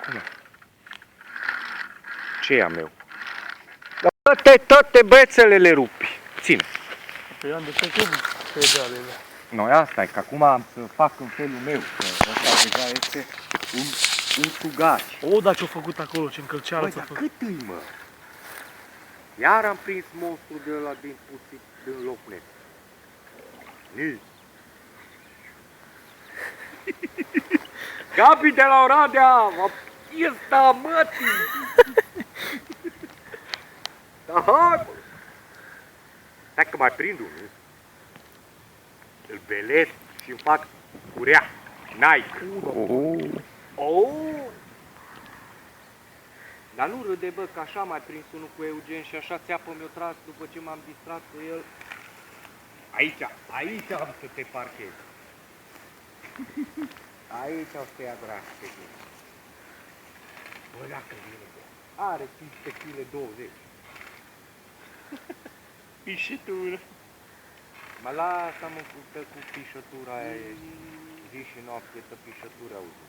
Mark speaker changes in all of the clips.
Speaker 1: Cum? Ce e a meu? Toate bețele le rupi. Ține.
Speaker 2: Păi am de ce cum pedalele?
Speaker 1: Noi asta e, că acum am să fac în felul meu. Că ăsta deja este un sugaci.
Speaker 2: O, dar ce-a făcut acolo, ce încălceală
Speaker 1: Băi,
Speaker 2: ți-a
Speaker 1: dar
Speaker 2: făcut.
Speaker 1: cât îi, mă? Iar am prins monstru de ăla din puțin, din loc net. Nici. Gabi de la Oradea, ăsta mătii! Da, hai, mă! Stai că mai prind unul. Îl belesc și îmi fac curea. Nike. Oh! Dar nu râde, bă, că așa mai prins unul cu Eugen și așa țeapă mi-o tras după ce m-am distrat cu el. Aici am să te parchez. Aici o să te ia drag pe tine. Bă, dacă vine, bă. Are 500 kg 20.
Speaker 2: Pișitură.
Speaker 1: Mă lasă-mă cu pișătura aia, zi și noapte, tă pișătura auzi.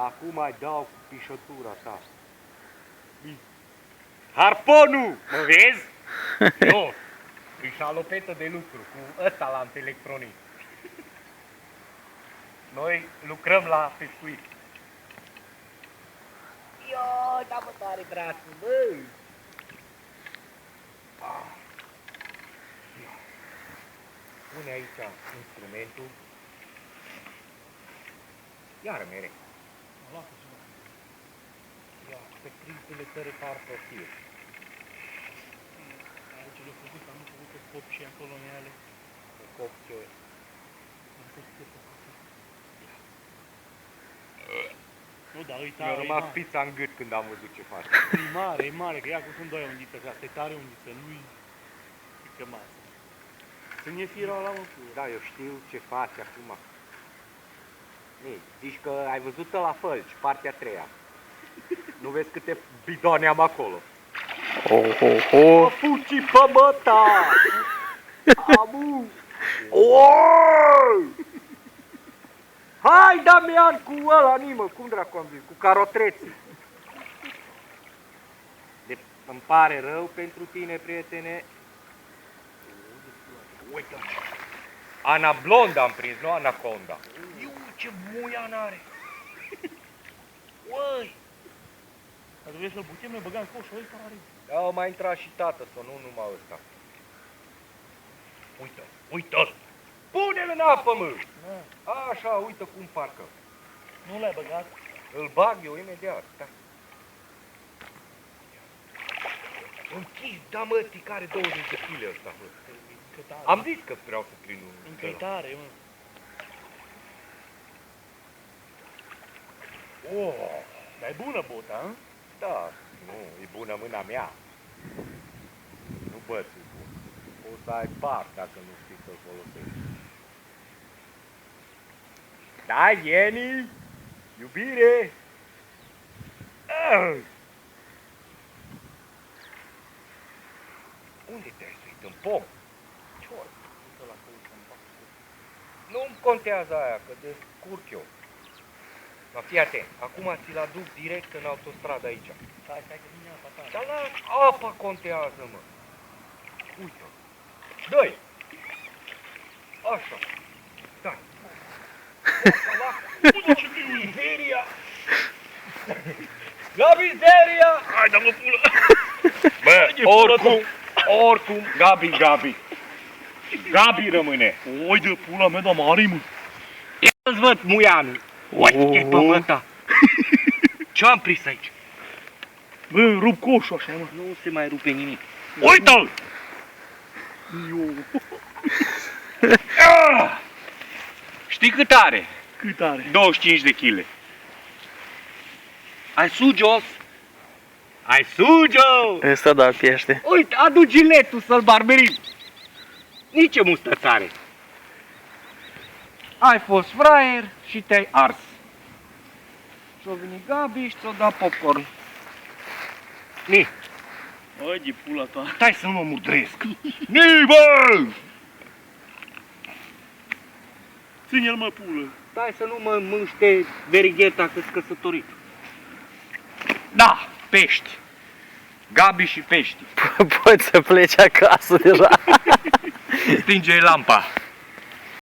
Speaker 1: Acum mai dau cu pișătura ta. Harponul! Mă vezi? Eu, e șalopetă de lucru, cu ăsta la electronic. Noi lucrăm la pescuit. Ioi, da mă tare dracu, băi! Pune aici instrumentul. Iară mere. Ia, pe crimpele tăre par profil.
Speaker 2: Aici le-a făcut, am făcut o cop și acolo în ele.
Speaker 1: O cop ce...
Speaker 2: Nu, dar uita,
Speaker 1: Mi-a
Speaker 2: e
Speaker 1: rămas
Speaker 2: mare.
Speaker 1: pizza în gât când am văzut ce face.
Speaker 2: E mare, că ia cum sunt doi undiță, că asta e tare undiță, nu-i... E că masă. Să ne fie la mă pula.
Speaker 1: Da, eu știu ce faci acum. Ei, zici că ai văzut la Fălci, partea 3-a. Nu vezi câte bidoane am acolo? Mă fuci pe măta! Amu! Hai, Damian, cu ăla, nimă, cum dracu am zis, cu carotreții. Îmi pare rău pentru tine, prietene. Uite, Ana blondă am prins, nu anaconda. Iu, ce muian are! Uai!
Speaker 2: Dar trebuie să-l putem, ne băgăm coșul ăsta are.
Speaker 1: Da, mai intra și tată, să nu numai ăsta. Uite-l! Pune-l în apă, mă!
Speaker 2: Da.
Speaker 1: Așa, uite cum parcă.
Speaker 2: Nu l-ai băgat?
Speaker 1: Îl bag eu imediat, da. Închis, da mă, care 20 de kg ăsta, mă. Am zis că vreau să prind unul.
Speaker 2: Încă-i tare, mă.
Speaker 1: Oh,
Speaker 2: Dar e bună bota, hă?
Speaker 1: da, nu, e bună mâna mea. Nu bățul bun. O să ai par dacă nu știi să-l folosești. Da, Ieni? Iubire? Unde te-ai suit? În pom? Ce ori? Nu-mi contează aia, că descurc eu. Ma fii atent, acum ți-l aduc direct în autostradă aici.
Speaker 2: Stai că vine apa ta.
Speaker 1: Dar la apa contează, mă. Uite-o. Dă-i. Așa. Stai.
Speaker 2: Uite ce fiu!
Speaker 1: Mizeria! La mizeria!
Speaker 2: Hai, da mă pulă!
Speaker 1: Bă, oricum, Gabi rămâne.
Speaker 2: Oi de pula mea, da mare, mă!
Speaker 1: Ia-ți văd muianul. Uite pe măta. Ce-am prins aici?
Speaker 2: Bă, rup coșul așa, mă!
Speaker 1: Nu se mai rupe nimic.
Speaker 2: Uite-l!
Speaker 1: Știi cât are?
Speaker 2: Cât are?
Speaker 1: 25 de kg. Ai sujos? Ai sujo!
Speaker 3: Ăsta da, piește.
Speaker 1: Uite, adu giletul să-l barberim. Nici mustățare. Ai fost fraier și te-ai ars. Și-o venit Gabi și ți-o dat popcorn. Ni,
Speaker 2: Hai de pula ta!
Speaker 1: stai să nu mă murdresc. Ni, bă!
Speaker 2: Ține-l mă pulă!
Speaker 1: Stai să nu mă mâște verigheta că-s căsătorit.
Speaker 3: Da, pești. Gabi și pești.
Speaker 4: Poți să pleci acasă deja.
Speaker 3: Stinge lampa.